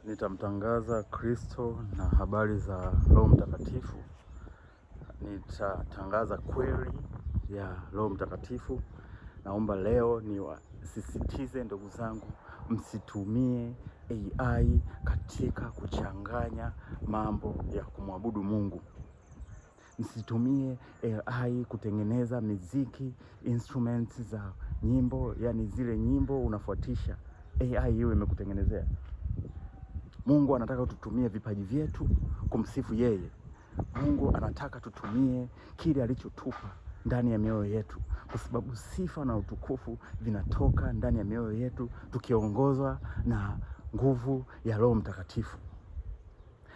Nitamtangaza Kristo na habari za Roho Mtakatifu. Nitatangaza kweli ya Roho Mtakatifu. Naomba leo niwasisitize ndugu zangu, msitumie AI katika kuchanganya mambo ya kumwabudu Mungu. Msitumie AI kutengeneza muziki, instruments za nyimbo, yani zile nyimbo unafuatisha AI hiyo imekutengenezea. Mungu anataka tutumie vipaji vyetu kumsifu yeye. Mungu anataka tutumie kile alichotupa ndani ya mioyo yetu, kwa sababu sifa na utukufu vinatoka ndani ya mioyo yetu tukiongozwa na nguvu ya Roho Mtakatifu.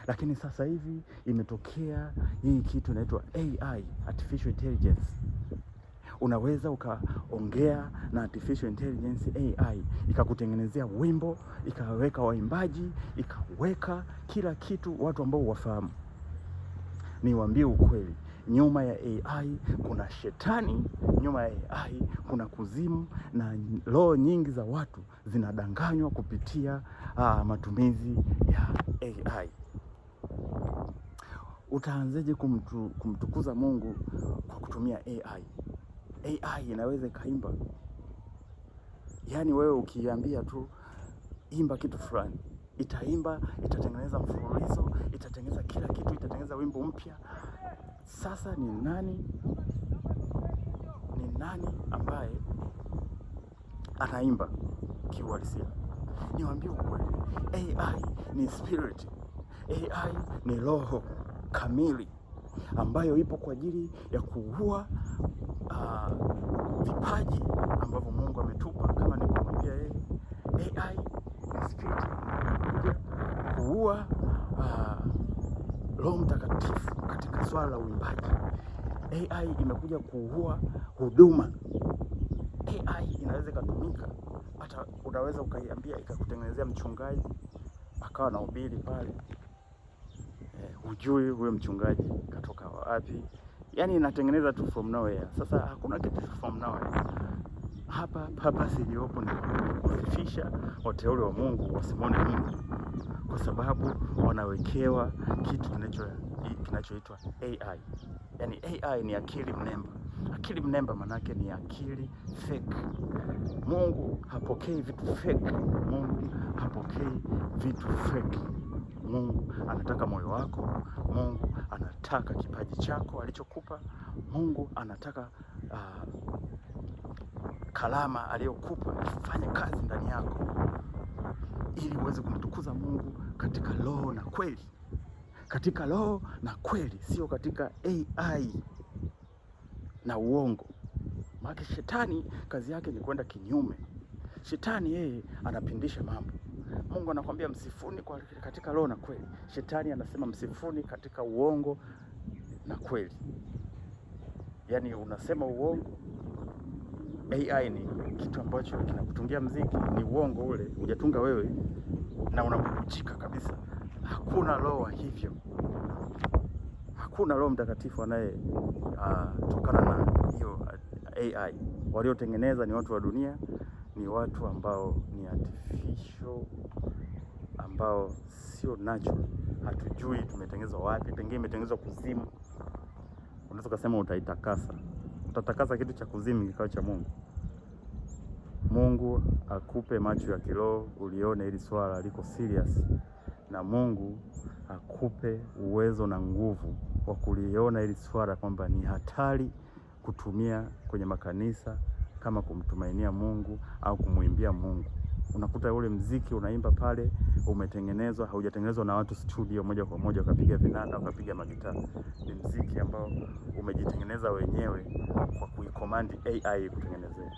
Lakini sasa hivi imetokea hii kitu inaitwa AI, Artificial Intelligence. Unaweza ukaongea na Artificial Intelligence AI, ikakutengenezea wimbo, ikaweka waimbaji, ikaweka kila kitu watu ambao wafahamu. Niwaambie ukweli, nyuma ya AI kuna shetani, nyuma ya AI kuna kuzimu, na roho nyingi za watu zinadanganywa kupitia matumizi ya AI. Utaanzeje kumtukuza Mungu kwa kutumia AI? AI inaweza ikaimba. Yaani wewe ukiambia tu imba kitu fulani, itaimba, itatengeneza mfululizo, itatengeneza kila kitu, itatengeneza wimbo mpya. Sasa ni nani ambaye anaimba kiuhalisia? Niwaambie ukweli, AI ni spirit. AI ni roho kamili ambayo ipo kwa ajili ya kuua vipaji ambavyo Mungu ametupa. Kama nikumwambia yeye, AI ni spirit kuua Roho Mtakatifu katika swala la uimbaji. AI imekuja kuua huduma. AI inaweza ikatumika, hata unaweza ukaiambia ikakutengenezea mchungaji akawa na ubiri pale. Hujui huyo mchungaji katoka wapi. Yaani inatengeneza tu from nowhere. Sasa hakuna kitu from nowhere. Hapa purpose iliyopo ni kufifisha wateule wa Mungu wasimwone Mungu, kwa sababu wanawekewa kitu kinachoitwa AI. Yaani AI ni akili mnemba. Akili mnemba manake ni akili fake. Mungu hapokei vitu fake. Mungu hapokei vitu fake. Mungu anataka moyo wako. Mungu anataka kipaji chako alichokupa. Mungu anataka kalama aliyokupa ifanye kazi ndani yako, ili uweze kumtukuza Mungu katika roho na kweli. Katika roho na kweli, sio katika AI na uongo. Maana shetani kazi yake ni kwenda kinyume. Shetani yeye anapindisha mambo. Mungu anakuambia msifuni katika roho na kweli. Shetani anasema msifuni katika uongo na kweli. Yaani unasema uongo. AI ni kitu ambacho kinakutungia mziki, ni uongo ule, hujatunga wewe, na unakuchika kabisa. Hakuna roho hivyo. Hakuna Roho Mtakatifu tokana na hiyo AI. Waliotengeneza ni watu wa dunia, ni watu ambao ni artificial, ambao sio natural. Hatujui tumetengenezwa wapi, pengine imetengenezwa kuzimu. Unaweza kusema utaitakasa. Utatakasa kitu cha kuzimu kikao cha Mungu? Mungu akupe macho ya kiroho ulione hili swala liko serious, na Mungu akupe uwezo na nguvu wa kuliona hili swala kwamba ni hatari kutumia kwenye makanisa kama kumtumainia Mungu au kumuimbia Mungu. Unakuta ule mziki unaimba pale umetengenezwa, haujatengenezwa na watu studio moja kwa moja wakapiga vinanda wakapiga magitaa. Ni mziki ambao umejitengeneza wenyewe kwa kuicommand AI kutengenezea.